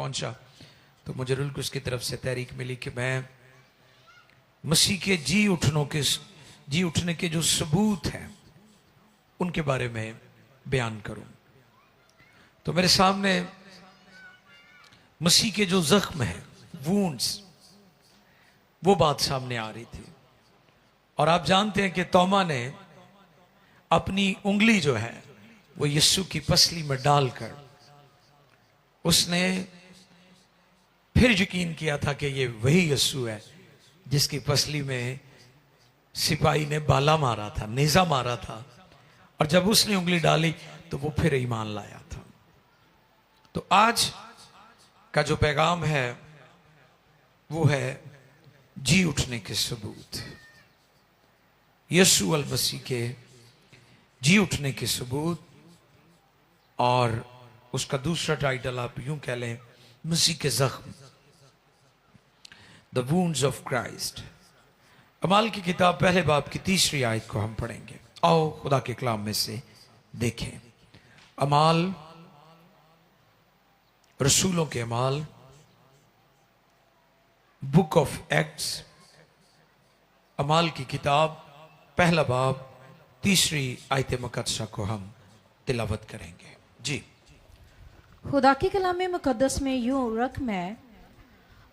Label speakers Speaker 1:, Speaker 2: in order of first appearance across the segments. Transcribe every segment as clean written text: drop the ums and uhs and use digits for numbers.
Speaker 1: पहुंचा तो मुझे रूल को उसकी तरफ से तहरीक मिली कि मैं मसीह के जी उठने के जो सबूत हैं उनके बारे में बयान करूं। तो मेरे सामने मसीह के जो जख्म है, वूंड्स, वो बात सामने आ रही थी। और आप जानते हैं कि तोमा ने अपनी उंगली जो है वो यीशु की पसली में डालकर उसने फिर यकीन किया था कि ये वही यीशु है जिसकी पसली में सिपाही ने बाला मारा था, नेजा मारा था। और जब उसने उंगली डाली तो वो फिर ईमान लाया था। तो आज का जो पैगाम है वो है जी उठने के सबूत। यीशु अल मसीह के जी उठने के सबूत, और उसका दूसरा टाइटल आप यूं कह लें, मसीह के जख्म, द वुंड्स ऑफ क्राइस्ट। अमाल की किताब पहले बाब की 3री आयत को हम पढ़ेंगे। आओ खुदा के कलाम में से देखें। अमाल, रसूलों के अमाल, बुक ऑफ एक्ट्स, अमाल की किताब पहला बाब 3री आयत मुकद्दसा को हम तिलावत करेंगे। जी।
Speaker 2: खुदा के कलाम मुकद्दस में यूं रकम है,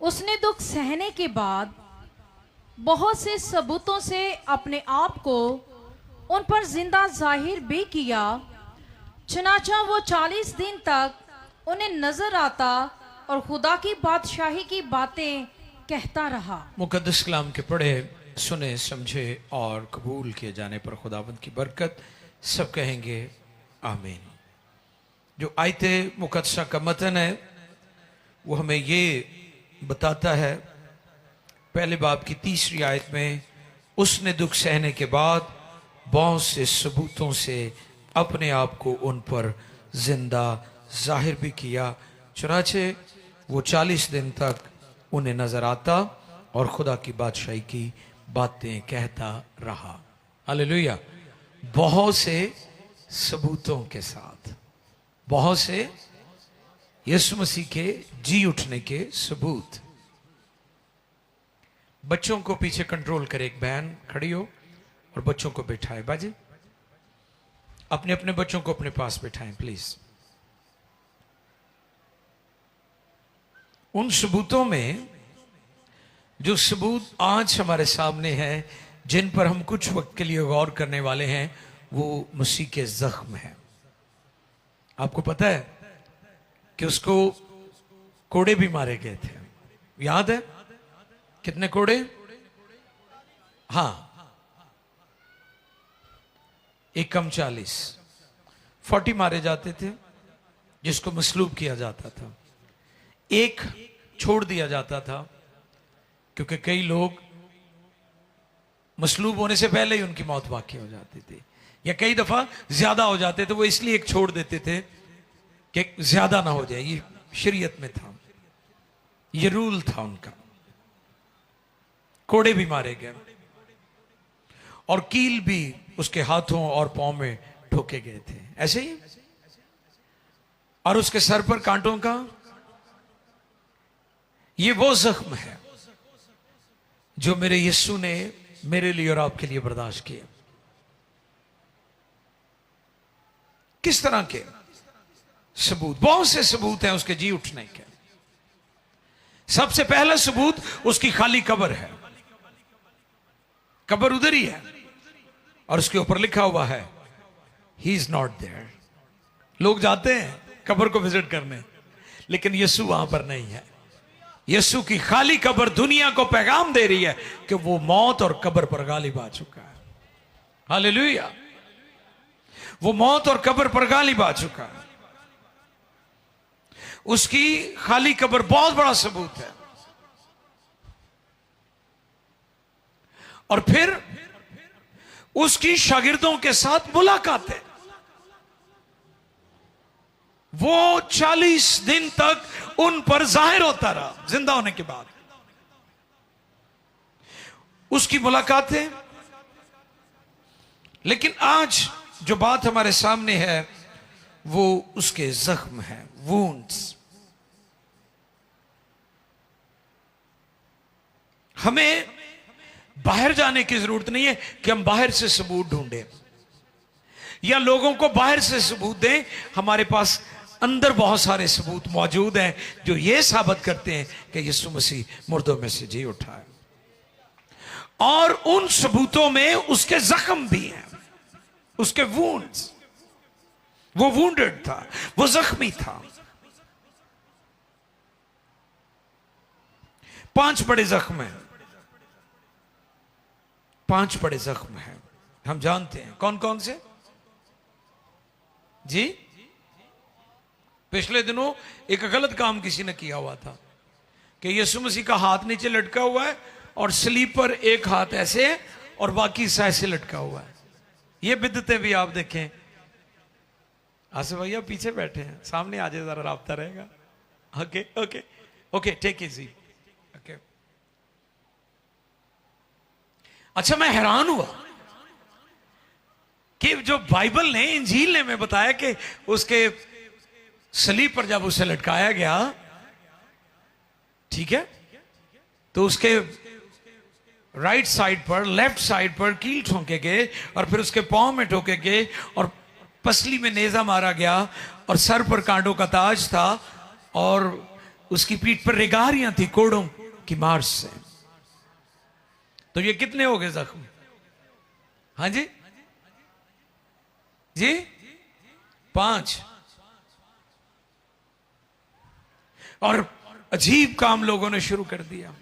Speaker 2: उसने दुख सहने के बाद बहुत से सबूतों से अपने आप को उन पर जिंदा जाहिर भी किया। चनाचा वो 40 दिन तक उन्हें नजर आता और खुदा की बादशाही की बातें कहता रहा।
Speaker 1: मुकद्दस कलाम के पढ़े, सुने, समझे और कबूल किए जाने पर खुदावंद की बरकत। सब कहेंगे आमीन। जो आयत मुकद्दसा का मतन है वो हमें ये बताता है, पहले बाब की 3री आयत में, उसने दुख सहने के बाद बहुत से सबूतों से अपने आप को उन पर जिंदा जाहिर भी किया। चुनाचे वो 40 दिन तक उन्हें नजर आता और खुदा की बादशाही की बातें कहता रहा। हालेलुया। बहुत से सबूतों के साथ, बहुत से यीशु मसीह के जी उठने के सबूत। बच्चों को पीछे कंट्रोल करे, एक बहन खड़ी हो और बच्चों को बैठाए। बाजी, अपने अपने बच्चों को अपने पास बैठाएं प्लीज। उन सबूतों में जो सबूत आज हमारे सामने हैं, जिन पर हम कुछ वक्त के लिए गौर करने वाले हैं, वो मसीह के जख्म है। आपको पता है कि उसको कोड़े भी मारे गए थे, याद है? कितने कोड़े? हाँ, 40 मारे जाते थे, जिसको मसलूब किया जाता था। एक छोड़ दिया जाता था, क्योंकि कई लोग मसलूब होने से पहले ही उनकी मौत वाक़ई हो जाती थी, या कई दफा ज्यादा हो जाते थे। वो इसलिए एक छोड़ देते थे कि ज्यादा ना हो जाए। ये शरीयत में था, ये रूल था उनका। कोड़े भी मारे गए और कील भी उसके हाथों और पांव में ठोके गए थे, ऐसे ही। और उसके सर पर कांटों का ये वो जख्म है जो मेरे यीशु ने मेरे लिए और आपके लिए बर्दाश्त किए। किस तरह के सबूत? बहुत से सबूत हैं उसके जी उठने के। सबसे पहला सबूत उसकी खाली कब्र है। कब्र उधर ही है और उसके ऊपर लिखा हुआ है, ही इज नॉट देयर। लोग जाते हैं कब्र को विजिट करने, लेकिन यीशु वहां पर नहीं है। यीशु की खाली कब्र दुनिया को पैगाम दे रही है कि वो मौत और कब्र पर गालिब आ चुका है। हालेलुया। वो मौत और कब्र पर गालिब आ चुका है। उसकी खाली कब्र बहुत बड़ा सबूत है। और फिर उसकी शागिर्दों के साथ मुलाकात है। वो 40 दिन तक उन पर जाहिर होता रहा जिंदा होने के बाद। उसकी मुलाकात है। लेकिन आज जो बात हमारे सामने है वो उसके जख्म है, वुंड्स। हमें बाहर जाने की जरूरत नहीं है कि हम बाहर से सबूत ढूंढें या लोगों को बाहर से सबूत दें। हमारे पास अंदर बहुत सारे सबूत मौजूद हैं जो ये साबित करते हैं कि यीशु मसीह मुर्दों में से जी उठा है, और उन सबूतों में उसके जख्म भी हैं, उसके वुंड्स। वो वुंडेड था, वो जख्मी था। 5 बड़े जख्म हैं, 5 बड़े जख्म हैं। हम जानते हैं कौन कौन से जी। पिछले दिनों एक गलत काम किसी ने किया हुआ था कि यीशु मसीह का हाथ नीचे लटका हुआ है और स्लीप पर एक हाथ ऐसे है और बाकी हिस्सा ऐसे लटका हुआ है। ये बिदतें भी आप देखें। आसिफ भैया पीछे बैठे हैं, सामने आ जाए, जरा राब्ता रहेगा। Okay okay okay, take easy. Okay, अच्छा, मैं हैरान हुआ कि जो बाइबल ने, इंजील ने में बताया कि उसके सलीब पर जब उसे लटकाया गया, ठीक है, तो उसके राइट साइड पर, लेफ्ट साइड पर कील ठोके गए और फिर उसके पांव में ठोके गए और पसली में नेजा मारा गया और सर पर कांटों का ताज था और उसकी पीठ पर रेगारियां थी कोड़ों की मार से। तो ये कितने हो गए जख्म? हाँ जी जी, 5। और अजीब काम लोगों ने शुरू कर दिया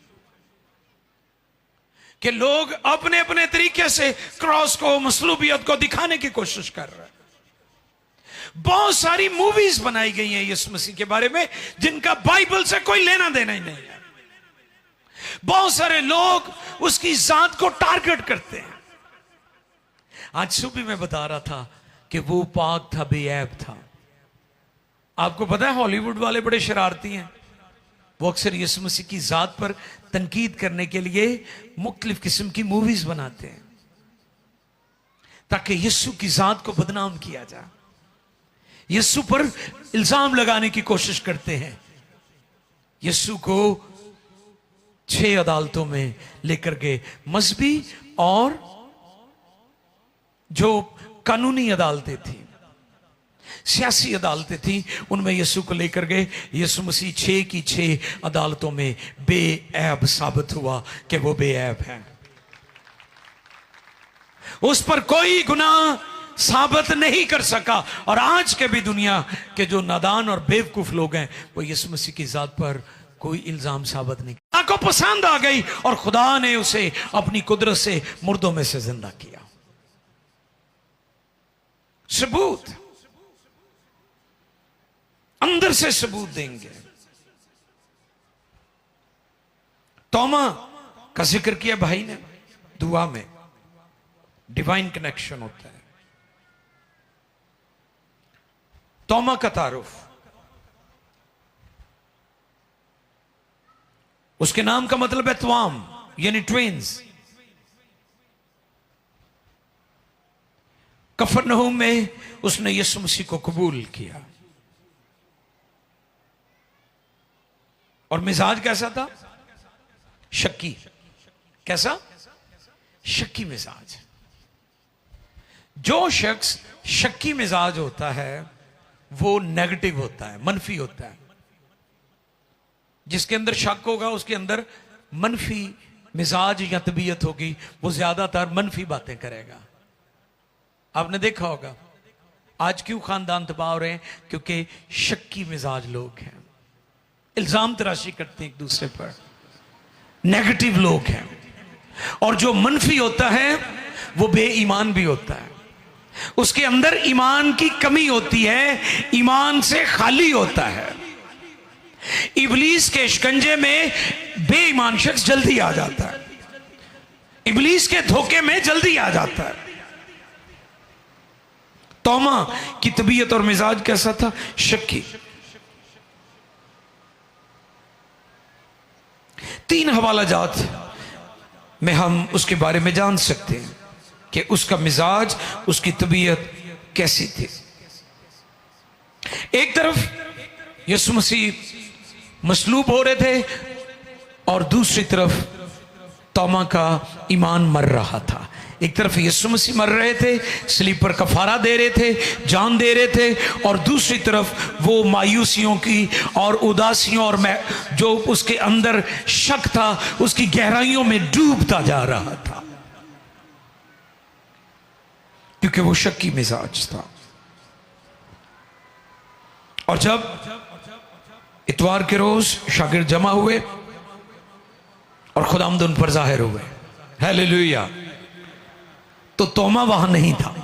Speaker 1: कि लोग अपने अपने तरीके से क्रॉस को, मसलूबियत को दिखाने की कोशिश कर रहे हैं। बहुत सारी मूवीज बनाई गई हैं यीशु मसीह के बारे में जिनका बाइबल से कोई लेना देना ही नहीं है। बहुत सारे लोग उसकी जात को टारगेट करते हैं। आज सुबह मैं बता रहा था कि वो पाक था, बेऐब था। आपको पता है हॉलीवुड वाले बड़े शरारती हैं। वो अक्सर यीशु मसीह की जात पर तनकीद करने के लिए मुख्तलिफ किस्म की मूवीज बनाते हैं ताकि यीशु की जात को बदनाम किया जाए, यीशु पर इल्जाम लगाने की कोशिश करते हैं। यीशु को 6 अदालतों में लेकर गए, मजहबी और जो कानूनी अदालतें थी, सियासी अदालतें थी, उनमें यीशु को लेकर गए। यीशु मसीह 6 की 6 अदालतों में बेऐब साबित हुआ कि वो बेऐब है। उस पर कोई गुनाह साबित नहीं कर सका। और आज के भी दुनिया के जो नादान और बेवकूफ लोग हैं वो यीशु मसीह की जात पर कोई इल्जाम साबित नहीं किया। को पसंद आ गई और खुदा ने उसे अपनी कुदरत से मुर्दों में से जिंदा किया। सबूत, अंदर से सबूत देंगे। तोमा का जिक्र किया भाई ने दुआ में, डिवाइन कनेक्शन होता है। तोमा का तारुफ, उसके नाम का मतलब है त्वाम, यानी ट्विंस। कफरनहूम में उसने यीशु मसीह को कबूल किया। और मिजाज कैसा था? शक्की। कैसा? शक्की मिजाज। जो शख्स शक्की मिजाज होता है वो नेगेटिव होता है, मनफी होता है। जिसके अंदर शक होगा उसके अंदर मनफी मिजाज या तबीयत होगी, वो ज्यादातर मनफी बातें करेगा। आपने देखा होगा आज क्यों खानदान तबाह हो रहे हैं? क्योंकि शक्की मिजाज लोग हैं, इल्जाम तराशी करते हैं एक दूसरे पर, नेगेटिव लोग हैं। और जो मनफी होता है वो बेईमान भी होता है, उसके अंदर ईमान की कमी होती है, ईमान से खाली होता है। इब्लीस के शिकंजे में बेईमान शख्स जल्दी आ जाता है, इब्लीस के धोखे में जल्दी आ जाता है। तोमा की तबीयत और मिजाज कैसा था? शक्की। 3 हवाला जात में हम उसके बारे में जान सकते हैं कि उसका मिजाज, उसकी तबीयत कैसी थी। एक तरफ यीशु मसीह मसलूब हो रहे थे और दूसरी तरफ तोमा का ईमान मर रहा था। एक तरफ यीशु मसीह मर रहे थे, सलीब पर कफारा दे रहे थे, जान दे रहे थे, और दूसरी तरफ वो मायूसियों की और उदासियों और जो उसके अंदर शक था उसकी गहराइयों में डूबता जा रहा था, क्योंकि वो शक्की मिजाज था। और जब इतवार के रोज शागिर्द जमा हुए और खुदावंद उन पर जाहिर हुए, हालेलुया, तो तोमा वहां नहीं था।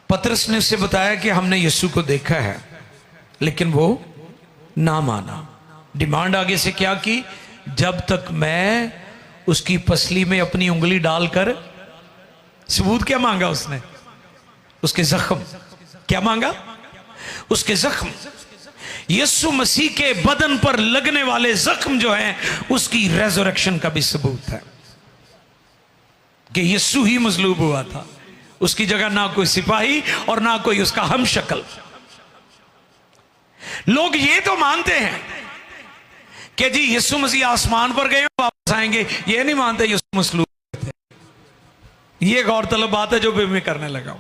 Speaker 1: पतरस ने उससे बताया कि हमने यीशु को देखा है, लेकिन वो ना माना। डिमांड आगे से क्या की, जब तक मैं उसकी पसली में अपनी उंगली डालकर, सबूत क्या मांगा उसने, उसके जख्म, क्या मांगा, उसके जख्म, यीशु मसीह के बदन पर लगने वाले जख्म जो हैं उसकी रेजरेक्शन का भी सबूत है कि यीशु ही मजलूब हुआ था, उसकी जगह ना कोई सिपाही और ना कोई उसका हमशक्ल। लोग ये तो मानते हैं कि जी यीशु मसीह आसमान पर गए वापस आएंगे, ये नहीं मानते यीशु मसलूब थे। ये गौरतलब बात है जो भी मैं करने लगा हूं।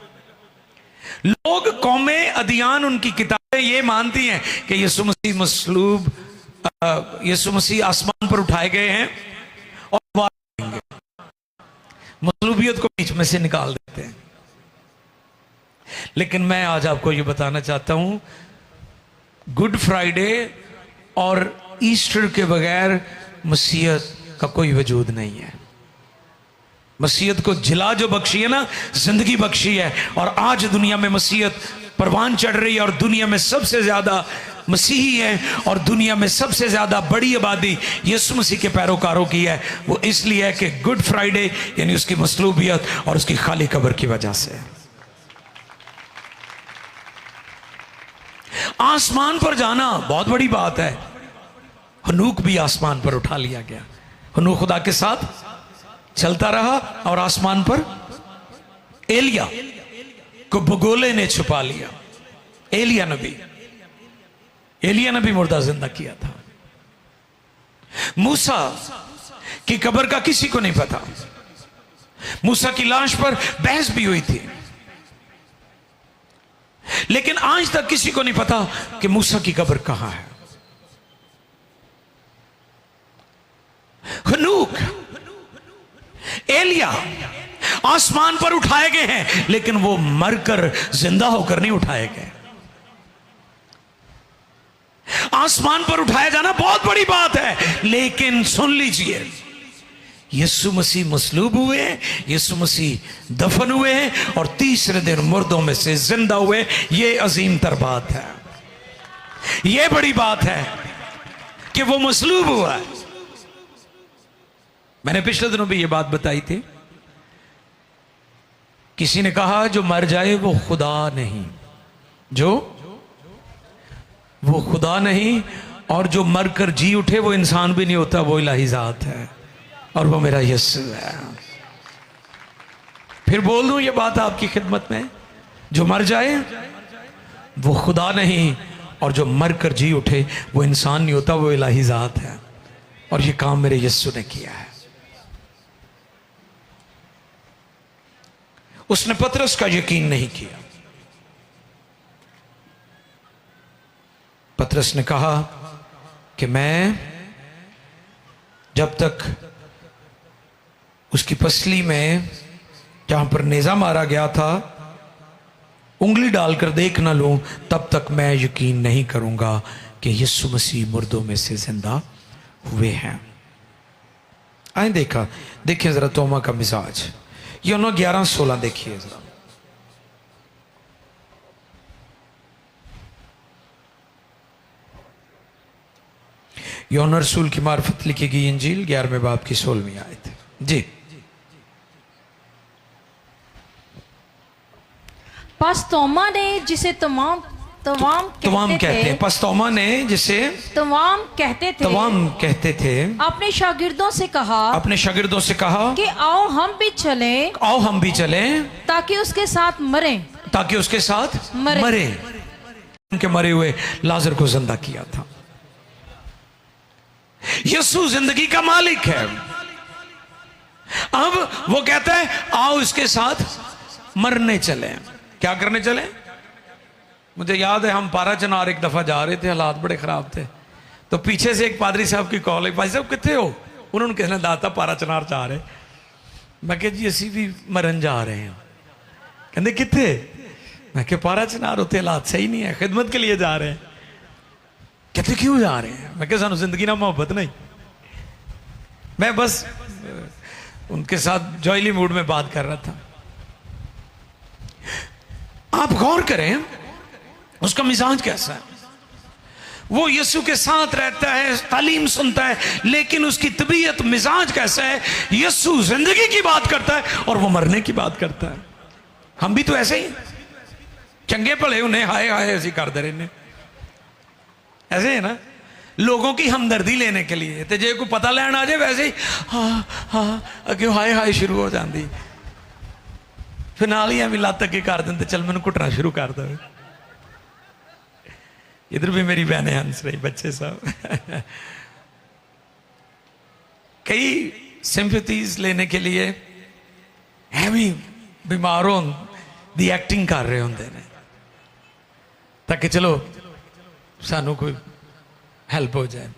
Speaker 1: लोग, कौमें, अदियान, उनकी किताबें ये मानती हैं कि यीशु मसीह मसलूब, यीशु मसीह आसमान पर उठाए गए हैं और मसलूबियत को बीच में से निकाल देते हैं। लेकिन मैं आज आपको ये बताना चाहता हूं, गुड फ्राइडे और ईस्टर के बगैर मसीहत का कोई वजूद नहीं है। मसीहत को जिला जो बख्शी है ना, जिंदगी बख्शी है, और आज दुनिया में मसीहत परवान चढ़ रही है, और दुनिया में सबसे ज्यादा मसीही है, और दुनिया में सबसे ज्यादा बड़ी आबादी यीशु मसीह के पैरोकारों की है। वो इसलिए है कि गुड फ्राइडे यानी उसकी मसलूबियत और उसकी खाली कब्र की वजह से। आसमान पर जाना बहुत बड़ी बात है। हनूक भी आसमान पर उठा लिया गया, हनूक खुदा के साथ चलता रहा, और आसमान पर एलिया को भगोले ने छुपा लिया। एलिया नबी मुर्दा जिंदा किया था। मूसा की कब्र का किसी को नहीं पता। मूसा की लाश पर बहस भी हुई थी, लेकिन आज तक किसी को नहीं पता कि मूसा की कब्र कहां है। हनूक, एलिया आसमान पर उठाए गए हैं, लेकिन वो मरकर जिंदा होकर नहीं उठाए गए। आसमान पर उठाया जाना बहुत बड़ी बात है, लेकिन सुन लीजिए, यीशु मसीह मसलूब हुए, यीशु मसीह दफन हुए और तीसरे दिन मुर्दों में से जिंदा हुए। ये अजीम तर बात है, ये बड़ी बात है कि वो मसलूब हुआ है। मैंने पिछले दिनों भी ये बात बताई थी। किसी ने कहा जो मर जाए वो खुदा नहीं, वो खुदा नहीं, और जो मरकर जी उठे वो इंसान भी नहीं होता, वो इलाही जात है, और वो मेरा यीशु है। फिर बोल दूं ये बात आपकी खिदमत में, जो मर जाए वो खुदा नहीं, और जो मरकर जी उठे वो इंसान नहीं होता, वो इलाही जात है, और ये काम मेरे यीशु ने किया है। उसने पतरस का यकीन नहीं किया। पतरस ने कहा कि मैं जब तक उसकी पसली में जहां पर नेजा मारा गया था उंगली डालकर देख ना लूं, तब तक मैं यकीन नहीं करूंगा कि यीशु मसीह मुर्दों में से जिंदा हुए हैं। आए देखिए जरा तोमा का मिजाज, यूहन्ना 11:16 देखिए जरा। यूहन्ना रसूल की मार्फत लिखी गई इंजील 11वें बाब की 16वीं आयत जी।
Speaker 2: पस तोमा ने जिसे तमाम कहते हैं,
Speaker 1: पस तोमा ने जिसे
Speaker 2: तमाम कहते थे
Speaker 1: अपने शागिर्दों से कहा
Speaker 2: कि आओ हम भी चलें ताकि उसके साथ मरे। उनके मरे हुए लाजर को जिंदा किया था।
Speaker 1: यीशु जिंदगी का मालिक है। अब वो कहता है आओ इसके साथ मरने चले। क्या करने चले? मुझे याद है हम पारा चनार एक दफा जा रहे थे, हालात बड़े खराब थे, तो पीछे से एक पादरी साहब की कॉल है, भाई साहब कितने हो? उन्होंने कहना दाता पारा चनार जा रहे। मैं कहा जी असी भी मरन जा रहे हैं। कहते कितने? मैं कहा पारा चनार होते हालात सही नहीं है, खिदमत के लिए जा रहे हैं। कहते क्यों जा रहे हैं? मैं कहा सानू जिंदगी ना मोहब्बत नहीं। मैं बस उनके साथ जॉयली मूड में बात कर रहा था। आप गौर करें उसका मिजाज कैसा है। वो यीशु के साथ रहता है, तालीम सुनता है, लेकिन उसकी तबीयत मिजाज कैसा है? यीशु जिंदगी की बात करता है और वो मरने की बात करता है। हम भी तो ऐसे ही चंगे भले उन्हें हाय हाय ऐसी कर दे रहे, ऐसे है ना, लोगों की हमदर्दी लेने के लिए। तो जे कोई पता लैन आ जाए वैसे ही हाँ हाँ अगे हाय हाय शुरू हो जाती, फिर नाल ही एवं लत्त अगे कर देंगे, चल मैंने घुटना शुरू कर दे। इधर भी मेरी बहनें हंस रही, बच्चे सब कई सिंपैथीज लेने के लिए एवं बीमारों दी एक्टिंग कर रहे होंगे ने, ताकि चलो सानू कोई हेल्प हो जाए।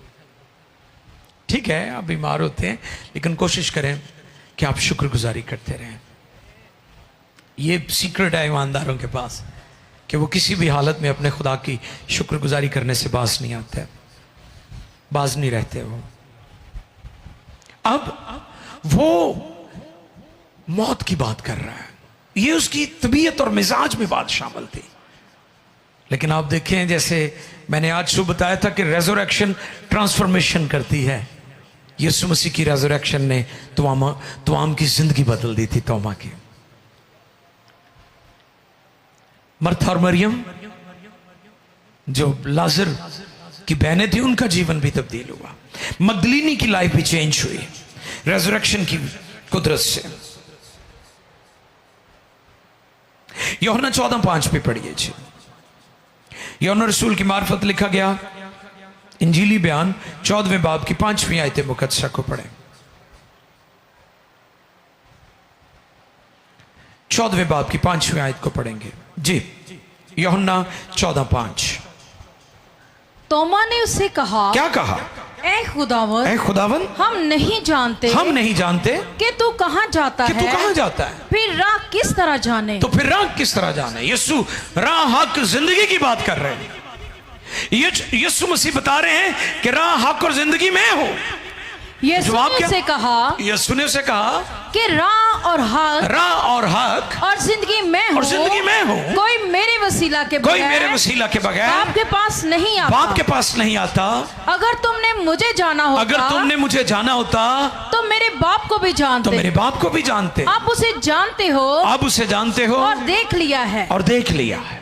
Speaker 1: ठीक है आप बीमार होते हैं, लेकिन कोशिश करें कि आप शुक्रगुजारी करते रहें। ये सीक्रेट है ईमानदारों के पास कि वो किसी भी हालत में अपने खुदा की शुक्रगुजारी करने से बाज नहीं आते, बाज नहीं रहते वो। अब वो मौत की बात कर रहा है, ये उसकी तबीयत और मिजाज में बात शामिल थी। लेकिन आप देखें जैसे मैंने आज सुबह बताया था कि रेजरेक्शन ट्रांसफॉर्मेशन करती है। यीशु मसीह की रेजरेक्शन ने तुआम की जिंदगी बदल दी थी, तोमा की। मर्था और मरियम जो लाजर की बहनें थी उनका जीवन भी तब्दील हुआ। मगदलीनी की लाइफ भी चेंज हुई रेजरेक्शन की कुदरत से। यूहन्ना 14:5 पे पढ़िए जी। यूहन्ना रसूल की मार्फत लिखा गया इंजीली बयान 14वें बाब की 5वीं आयत मुकद्दसा को पढ़ें। 14वें बाब की 5वीं आयत को पढ़ेंगे जी। यूहन्ना 14:5।
Speaker 2: तोमा ने उससे कहा,
Speaker 1: क्या कहा?
Speaker 2: ऐ खुदावन, हम नहीं जानते कि तू कहाँ जाता है,
Speaker 1: तू कहाँ जाता है,
Speaker 2: फिर राह किस तरह जाने।
Speaker 1: तो फिर राह किस तरह जाने? यीशु राह हक जिंदगी की बात कर रहे हैं। यीशु मसीह बता रहे हैं कि राह हक और जिंदगी मैं हूं।
Speaker 2: यीशु ने उसे कहा
Speaker 1: कि
Speaker 2: राह और हक और जिंदगी मैं हूं। कोई मेरे वसीला के बगैर बाप के पास नहीं आता। अगर तुमने मुझे जाना होता तो मेरे बाप को भी जानते। आप उसे जानते हो और देख लिया है।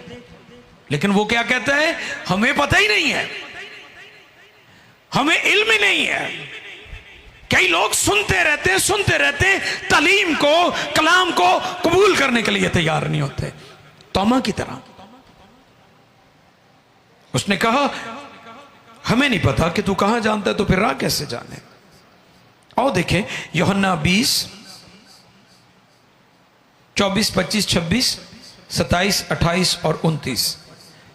Speaker 1: लेकिन वो क्या कहता है? हमें पता ही नहीं है, हमें इल्म ही नहीं है। कई लोग सुनते रहते हैं, तालीम को, कलाम को कबूल करने के लिए तैयार नहीं होते। तोमा की तरह उसने कहा हमें नहीं पता कि तू कहां जानता है, तो फिर राह कैसे जाने। और देखें यूहन्ना 20 24, 25, 26, 27, 28 और 29।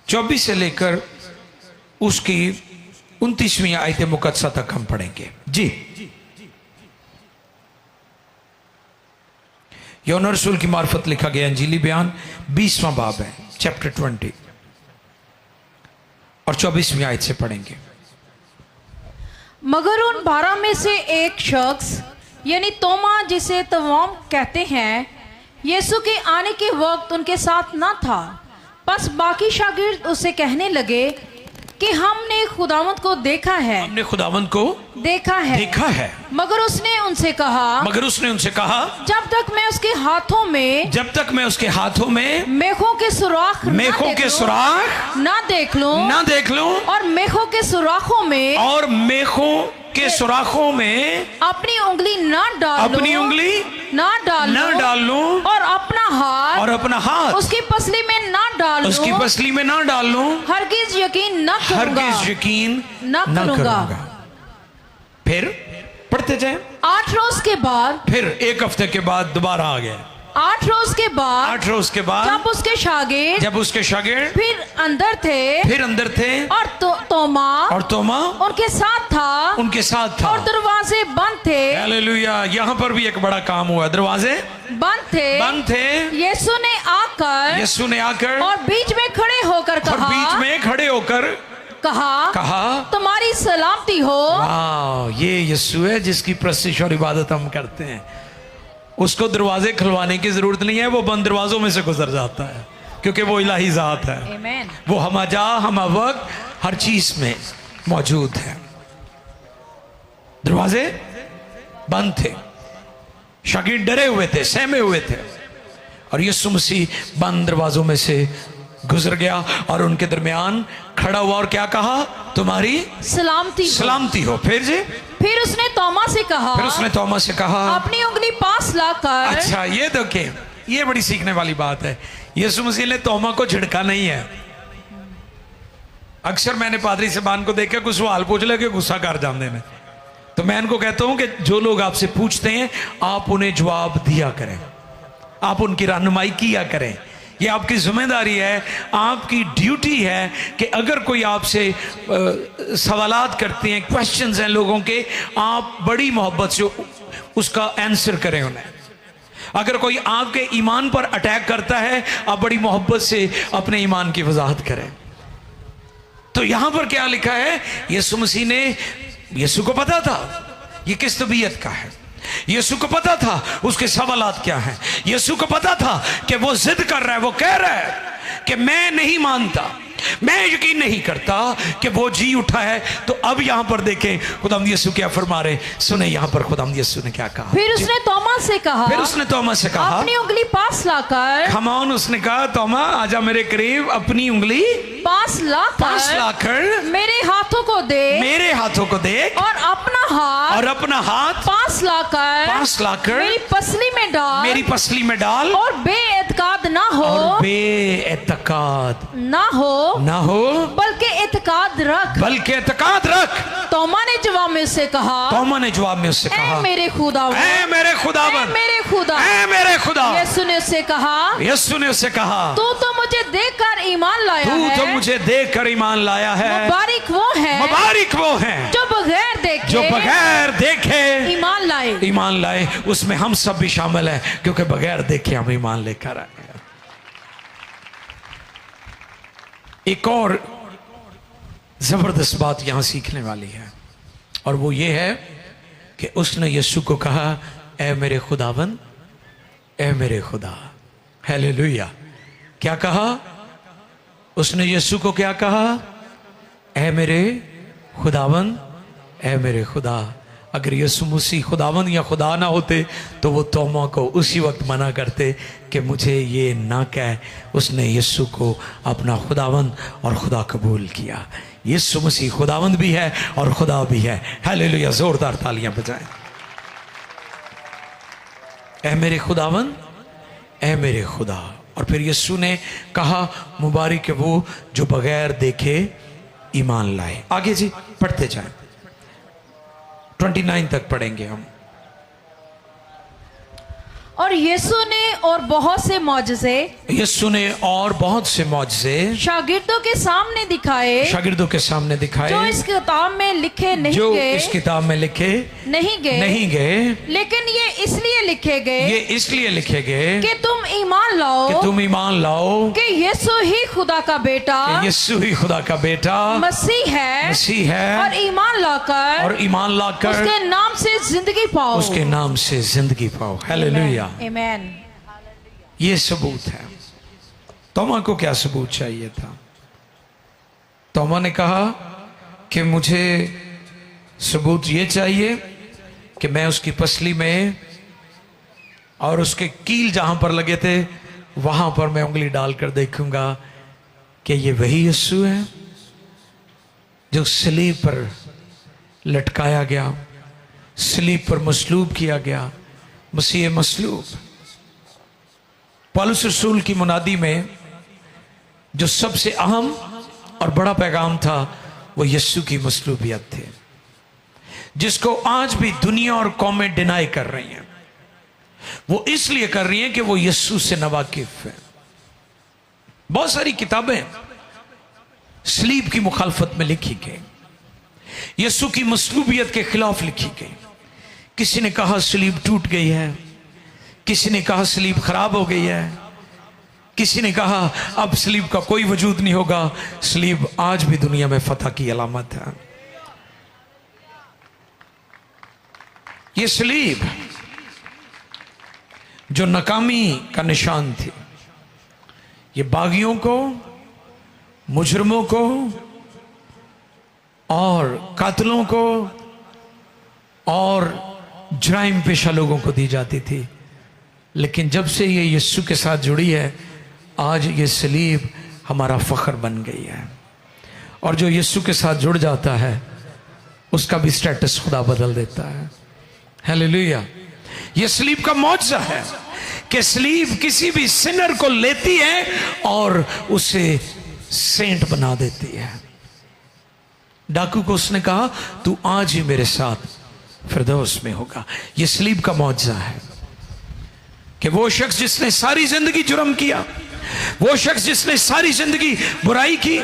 Speaker 1: 24 से लेकर उसकी 29वीं आयत मुकद्दसा तक हम पढ़ेंगे जी। यूहन्ना रसूल की मार्फत लिखा गया इंजीली बयान 20वां बाब है, चैप्टर 20 और 24वीं आयत से पढ़ेंगे।
Speaker 2: मगर उन 12 में से एक शख्स यानी तोमा, जिसे तवाम कहते हैं, यीशु के आने के वक्त उनके साथ न था। बस बाकी शागिर्द उससे कहने लगे कि हमने खुदावंत को देखा है। मगर उसने उनसे कहा जब तक मैं उसके हाथों में मेखों के सुराख ना देख लूं और मेखों के सुराखों में अपनी उंगली ना डालूं और अपना हाथ उसकी पसली में ना डालूं हरगिज यकीन न करूंगा।
Speaker 1: फिर पढ़ते जाए।
Speaker 2: 8 रोज के बाद,
Speaker 1: फिर 1 हफ्ते के बाद दोबारा आ गया।
Speaker 2: 8 रोज के बाद,
Speaker 1: 8 रोज के बाद
Speaker 2: जब उसके शागिर्द
Speaker 1: जब उसके शागिर्द
Speaker 2: फिर अंदर थे
Speaker 1: और तोमा
Speaker 2: उनके साथ था और दरवाजे बंद थे।
Speaker 1: हालेलुया। यहाँ पर भी एक बड़ा काम हुआ, दरवाजे बंद थे।
Speaker 2: यीशु ने आकर और बीच में खड़े होकर कहा तुम्हारी सलामती हो।
Speaker 1: ये यीशु है जिसकी प्रस्तुति और इबादत हम करते हैं। उसको दरवाजे खुलवाने की जरूरत नहीं है, वो बंद दरवाजों में से गुजर जाता है, क्योंकि वो इलाही जात है।
Speaker 2: आमीन।
Speaker 1: वो हमाजा हम वक्त हर चीज में मौजूद है। दरवाजे बंद थे, शागिर्द डरे हुए थे, सहमे हुए थे, और यीशु मसीह बंद दरवाजों में से गुजर गया और उनके दरमियान खड़ा हुआ और क्या कहा? तुम्हारी सलामती हो। फिर उसने तोमा से कहा
Speaker 2: अपनी उंगली पास लाकर।
Speaker 1: अच्छा, ये देखिए, ये बड़ी सीखने वाली बात है। यीशु मसीह ने तोमा को झिड़का नहीं है। अक्सर मैंने पादरी साहबान को देखा कुछ सवाल पूछ ले के गुस्सा कर जाते हैं, तो मैं इनको कहता हूं कि जो लोग आपसे पूछते हैं आप उन्हें जवाब दिया करें, आप उनकी रहनुमाई किया करें। ये आपकी जिम्मेदारी है, आपकी ड्यूटी है कि अगर कोई आपसे सवालात करते हैं, क्वेश्चंस हैं लोगों के, आप बड़ी मोहब्बत से उसका आंसर करें उन्हें। अगर कोई आपके ईमान पर अटैक करता है, आप बड़ी मोहब्बत से अपने ईमान की वजाहत करें। तो यहां पर क्या लिखा है? यीशु मसीह ने, यीशु को पता था ये किस तबीयत का है, यीशु को पता था उसके सवालात क्या हैं, यीशु को पता था कि वो जिद कर रहा है, वो कह रहा है कि मैं नहीं मानता, मैं यकीन नहीं करता कि वो जी उठा है। तो अब यहां पर देखें खुदावंद यीशु क्या फरमा रहे, सुने यहां पर खुदावंद यीशु ने क्या कहा।
Speaker 2: फिर उसने तोमा से कहा अपनी उंगली पास लाकर।
Speaker 1: come on, उसने कहा तोमा आजा मेरे करीब, अपनी उंगली पास लाकर
Speaker 2: मेरे हाथों को दे और अपना हाथ पास लाकर मेरी पसली में डाल और बेएतकाद ना हो बल्कि एतकाद रख। तोमा ने जवाब में उससे कहा मेरे खुदा। यीशु ने उससे कहा तू तो मुझे देखकर ईमान लाया है। मुबारक वो है जो बगैर देखे ईमान लाए। उसमें हम सब भी शामिल हैं, क्योंकि बगैर देखे हम ईमान लेकर आए। एक और जबरदस्त बात यहां सीखने वाली है, और वो ये है कि उसने यीशु को कहा ए मेरे खुदावन, ए मेरे खुदा। हालेलुया। क्या कहा उसने यीशु को? क्या कहा? ए मेरे खुदावन, ए मेरे खुदा। अगर यीशु मसीह खुदावन या खुदा ना होते तो वो तोमा को उसी वक्त मना करते कि मुझे ये ना कह। उसने यीशु को अपना खुदावन और खुदा कबूल किया। यीशु मसीह खुदावंद भी है और खुदा भी है। हालेलुया। जोरदार तालियां बजाएं। ए मेरे खुदावन, ए मेरे खुदा। और फिर यीशु ने कहा मुबारक है वो जो बगैर देखे ईमान लाए। आगे जी पढ़ते जाएं, 29 तक पढ़ेंगे हम। और यीशु ने और बहुत से मौजज़े शागिर्दों के सामने दिखाए जो इस किताब में लिखे नहीं गए, लेकिन ये इसलिए लिखे गए कि तुम ईमान लाओ कि यीशु ही खुदा का बेटा मसीह है और ईमान लाकर उसके नाम से जिंदगी पाओ। हालेलुया। आमीन।
Speaker 1: ये सबूत है। तोमा को क्या सबूत चाहिए था? तोमा ने कहा कि मुझे सबूत ये चाहिए कि मैं उसकी पसली में और उसके कील जहां पर लगे थे वहां पर मैं उंगली डालकर देखूंगा कि ये वही यीशु है जो सलीब पर लटकाया गया, सलीब पर मसलूब किया गया, मसीह मसलूब। पौलुस रसूल की मुनादी में जो सबसे अहम और बड़ा पैगाम था वो यीशु की मसलूबियत थे। जिसको आज भी दुनिया और कौमें डिनाई कर रही हैं, वो इसलिए कर रही हैं कि वो यीशु से नावाकिफ है। बहुत सारी किताबें सलीब की मुखालफत में लिखी गई, यीशु की मसलूबियत के खिलाफ लिखी गई। किसी ने कहा सलीब टूट गई है, किसी ने कहा सलीब खराब हो गई है, किसी ने कहा अब सलीब का कोई वजूद नहीं होगा। सलीब आज भी दुनिया में फतह की अलामत है। ये सलीब जो नाकामी का निशान थी, ये बागियों को, मुजरमों को और कातलों को और जराइम पेशा लोगों को दी जाती थी। लेकिन जब से ये यीशु के साथ जुड़ी है, आज ये सलीब हमारा फख्र बन गई है। और जो यीशु के साथ जुड़ जाता है उसका भी स्टेटस खुदा बदल देता है। हालेलुया। ये सलीब का मौजज़ा है कि सलीब किसी भी सिनर को लेती है और उसे सेंट बना देती है। डाकू को उसने कहा तू आज ही मेरे साथ फिरदौस में होगा। ये सलीब का मौजज़ा है कि वो शख्स जिसने सारी जिंदगी जुर्म किया, वो शख्स जिसने सारी जिंदगी बुराई की,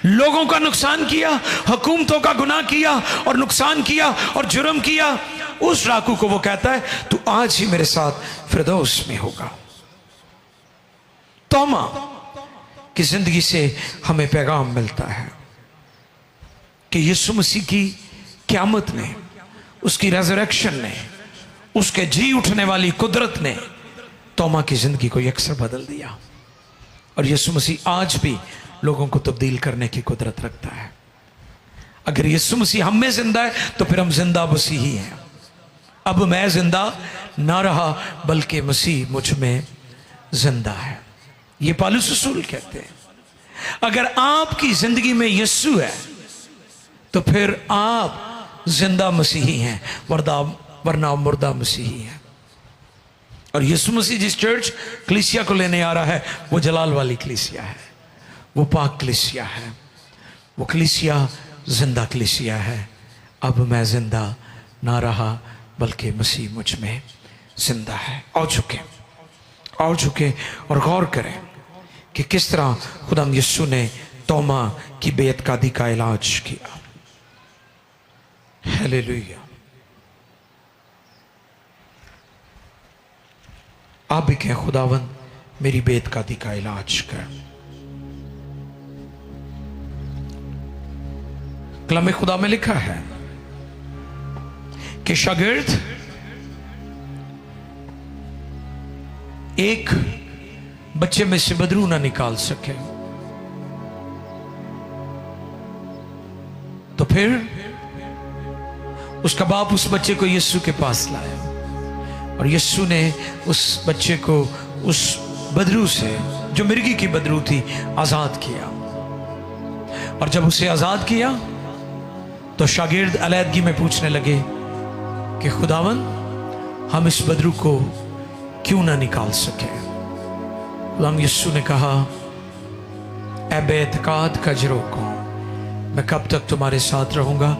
Speaker 1: लोगों का नुकसान किया, हुकूमतों का गुनाह किया और नुकसान किया और जुर्म किया, उस डाकू को वो कहता है तू आज ही मेरे साथ फिरदौस में होगा। तोमा की जिंदगी से हमें पैगाम मिलता है कि यीशु मसीह की क़यामत ने, उसकी रेज़रेक्शन ने, उसके जी उठने वाली कुदरत ने तोमा की जिंदगी को यकसर बदल दिया। और यीशु मसीह आज भी लोगों को तब्दील करने की कुदरत रखता है। अगर यीशु मसीह हम में जिंदा है तो फिर हम जिंदा मसीह ही हैं। अब मैं जिंदा ना रहा बल्कि मसीह मुझ में जिंदा है, ये पौलुस रसूल कहते हैं। अगर आपकी जिंदगी में यीशु है तो फिर आप जिंदा मसीही हैं, वरना मुर्दा मसीही हैं। और यीशु मसीह जिस चर्च कलीसिया को लेने आ रहा है वो जलाल वाली कलीसिया है, वो पाक कलीसिया है, वो कलीसिया जिंदा कलीसिया है। अब मैं जिंदा ना रहा बल्कि मसीह मुझ में जिंदा है। आओ झुके और गौर करें कि किस तरह खुदाम यीशु ने तोमा की बेइत्कादी का इलाज किया। हालेलुया। आप भी कहें खुदावन मेरी बेइत्कादी का इलाज कर। कलाम खुदा में लिखा है कि शागिर्द एक बच्चे में से बदरू ना निकाल सके, तो फिर उसका बाप उस बच्चे को यीशु के पास लाया और यीशु ने उस बच्चे को उस बदरू से, जो मिर्गी की बदरू थी, आजाद किया। और जब उसे आजाद किया तो शागिर्द अलैदगी में पूछने लगे कि खुदावन हम इस बदरू को क्यों ना निकाल सके। खुदाम यीशु ने कहा ऐ बेइत्काद कजरों को, मैं कब तक तुम्हारे साथ रहूंगा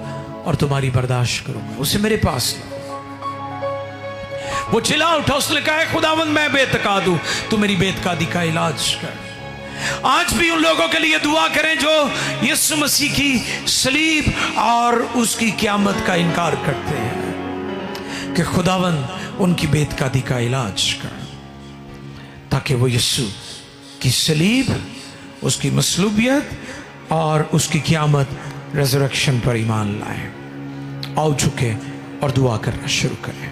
Speaker 1: और तुम्हारी बर्दाश्त करूंगा, उसे मेरे पास लो। वो चिल्ला उठा, उसने कहा खुदावन मैं बेइत्काद हूं, तू मेरी बेइत्कादी का इलाज कर। आज भी उन लोगों के लिए दुआ करें जो यीशु मसीह की सलीब और उसकी क़यामत का इनकार करते हैं, कि खुदावन उनकी बेइत्कादी का इलाज कर, ताकि वो यीशु की सलीब, उसकी मसलूबियत और उसकी क़यामत, रेज़रेक्शन पर ईमान लाए। आओ झुके और दुआ करना शुरू करें।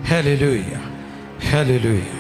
Speaker 1: Hallelujah, hallelujah.